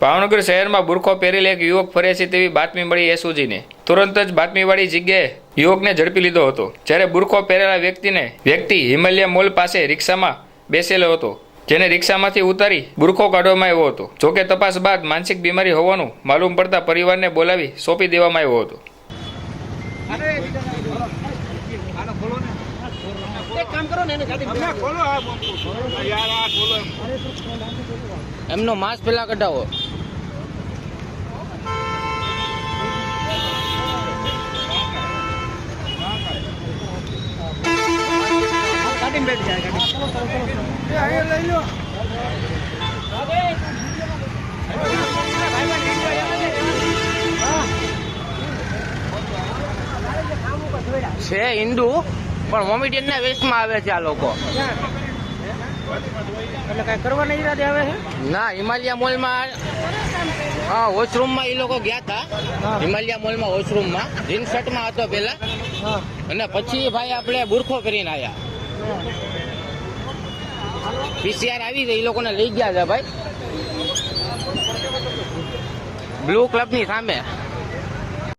ભાવનગર શહેરમાં બુરખો પહેરેલ એક યુવક ફરે છે તેવી બાતમી મળી એસઓજીને. તુરંત જ બાતમીવાળી જગ્યાએ યુવકને ઝડપી લીધો હતો. જ્યારે બુરખો પહેરેલા વ્યક્તિ હિમાલય મોલ પાસે રિક્ષામાં બેસેલો હતો, જેને રિક્ષામાંથી ઉતારી બુરખો કાઢવામાં આવ્યો હતો. જોકે તપાસ બાદ માનસિક બીમારી હોવાનું માલુમ પડતા પરિવારને બોલાવી સોંપી દેવામાં આવ્યો હતો. એમનો માસ્ક પેલા કઢાવો. છે હિન્દુ પણ મોમેડિયન ના વેશમાં આવે છે આ લોકો. એટલે કઈ કરવાના ઈરાદે આવે છે? ના, હિમાલય મોલમાં વોશરૂમમાં એ લોકો ગયા હતા. હિમાલય મોલમાં વોશરૂમમાં જીન્સ શર્ટમાં હતો પેલા, અને પછી ભાઈ આપણે બુરખો કરીને આવ્યા. પીસીઆર આવી ગઈ, એ લોકોને લઈ ગયા છે ભાઈ બ્લુ ક્લબની સામે.